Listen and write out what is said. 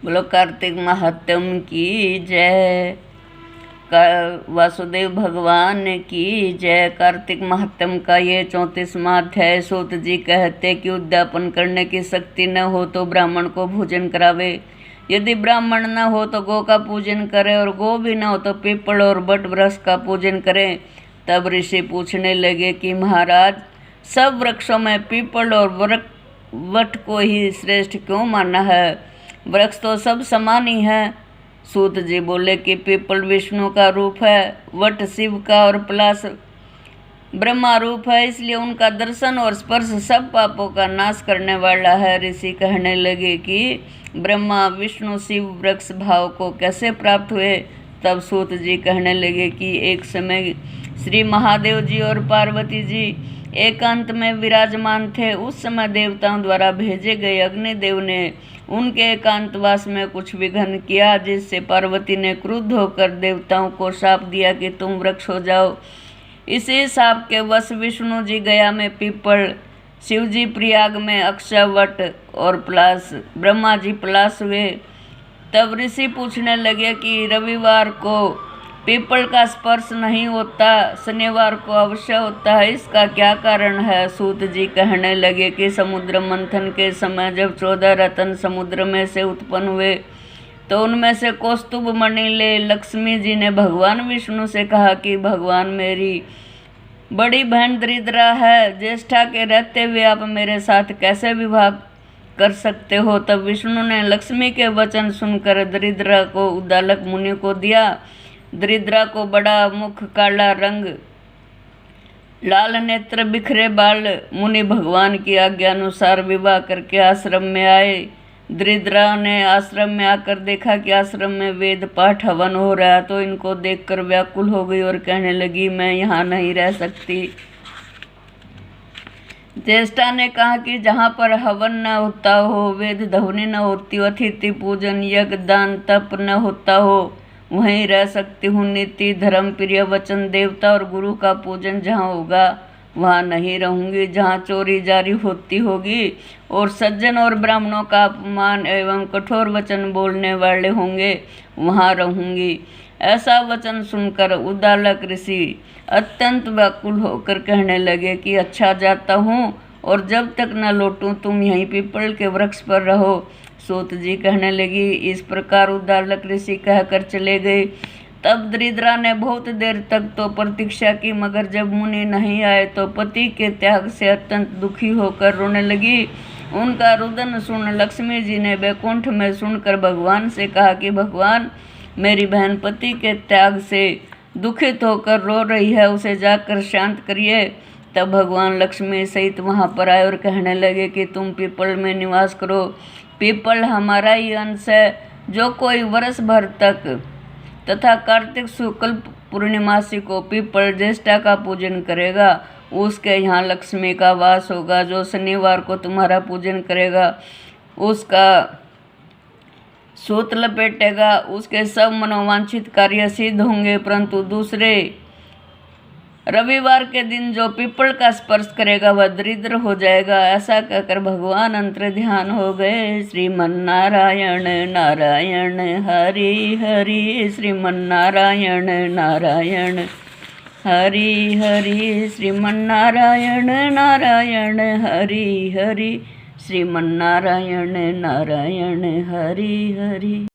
बोलो कार्तिक महात्म की जय। वासुदेव भगवान की जय। कार्तिक महात्म का ये 34वां अध्याय। सूत जी कहते कि उद्यापन करने की शक्ति न हो तो ब्राह्मण को भोजन करावे। यदि ब्राह्मण न हो तो गौ का पूजन करे, और गौ भी न हो तो पीपल और बट वृक्ष का पूजन करे। तब ऋषि पूछने लगे कि महाराज, सब वृक्षों में पीपल और वट को ही श्रेष्ठ क्यों माना है? वृक्ष तो सब समान ही है। सूत जी बोले कि पीपल विष्णु का रूप है, वट शिव का और पलाश ब्रह्मा रूप है, इसलिए उनका दर्शन और स्पर्श सब पापों का नाश करने वाला है। ऋषि कहने लगे कि ब्रह्मा विष्णु शिव वृक्ष भाव को कैसे प्राप्त हुए? तब सूत जी कहने लगे कि एक समय श्री महादेव जी और पार्वती जी एकांत में विराजमान थे। उस समय देवताओं द्वारा भेजे गए अग्निदेव ने उनके एकांतवास में कुछ विघ्न किया, जिससे पार्वती ने क्रुद्ध होकर देवताओं को शाप दिया कि तुम वृक्ष हो जाओ। इसी शाप के वश विष्णु जी गया में पीपल, शिव जी प्रयाग में अक्षवट और पलाश, ब्रह्मा जी पलाश हुए। तब ऋषि पूछने लगे कि रविवार को पीपल का स्पर्श नहीं होता, शनिवार को अवश्य होता है, इसका क्या कारण है? सूत जी कहने लगे कि समुद्र मंथन के समय जब 14 रत्न समुद्र में से उत्पन्न हुए तो उनमें से कौस्तुभ मणि ले लक्ष्मी जी ने भगवान विष्णु से कहा कि भगवान, मेरी बड़ी बहन दरिद्रा है, ज्येष्ठा के रहते हुए आप मेरे साथ कैसे विवाह कर सकते हो? तब विष्णु ने लक्ष्मी के वचन सुनकर दरिद्रा को उद्दालक मुनि को दिया। दरिद्रा को बड़ा मुख, काला रंग, लाल नेत्र, बिखरे बाल। मुनि भगवान की आज्ञा अनुसार विवाह करके आश्रम में आए। दरिद्रा ने आश्रम में आकर देखा कि आश्रम में वेद पाठ हवन हो रहा है, तो इनको देखकर व्याकुल हो गई और कहने लगी, मैं यहाँ नहीं रह सकती। ज्येष्ठा ने कहा कि जहाँ पर हवन न होता हो, वेद ध्वनि न होती हो, अतिथि पूजन, यज्ञ, दान, तप न होता हो, वहीं रह सकती हूँ। नीति, धर्म, प्रिय वचन, देवता और गुरु का पूजन जहाँ होगा वहाँ नहीं रहूँगी। जहाँ चोरी जारी होती होगी और सज्जन और ब्राह्मणों का अपमान एवं कठोर वचन बोलने वाले होंगे वहाँ रहूँगी। ऐसा वचन सुनकर उद्दालक ऋषि अत्यंत व्याकुल होकर कहने लगे कि अच्छा, जाता हूँ, और जब तक न लौटूं तुम यहीं पीपल के वृक्ष पर रहो। सूत जी कहने लगी। इस प्रकार उद्दालक ऋषि कहकर चले गए। तब दरिद्रा ने बहुत देर तक तो प्रतीक्षा की, मगर जब मुनि नहीं आए तो पति के त्याग से अत्यंत दुखी होकर रोने लगी। उनका रुदन सुन लक्ष्मी जी ने वैकुंठ में सुनकर भगवान से कहा कि भगवान, मेरी बहन पति के त्याग से दुखित होकर रो रही है, उसे जाकर शांत करिए। तब भगवान लक्ष्मी सहित वहाँ पर आए और कहने लगे कि तुम पीपल में निवास करो। पीपल हमारा ही अंश है। जो कोई वर्ष भर तक तथा कार्तिक शुक्ल पूर्णिमासी को पीपल ज्येष्ठा का पूजन करेगा, उसके यहाँ लक्ष्मी का वास होगा। जो शनिवार को तुम्हारा पूजन करेगा, उसका सूत लपेटेगा, उसके सब मनोवांछित कार्य सिद्ध होंगे। परंतु दूसरे रविवार के दिन जो पीपल का स्पर्श करेगा वह दरिद्र हो जाएगा। ऐसा कहकर भगवान अंतर ध्यान हो गए। श्रीमन्नारायण नारायण हरि हरि, श्रीमन्नारायण नारायण हरि हरि, श्रीमन्नारायण नारायण हरि हरि, श्रीमन्नारायण नारायण हरि हरि।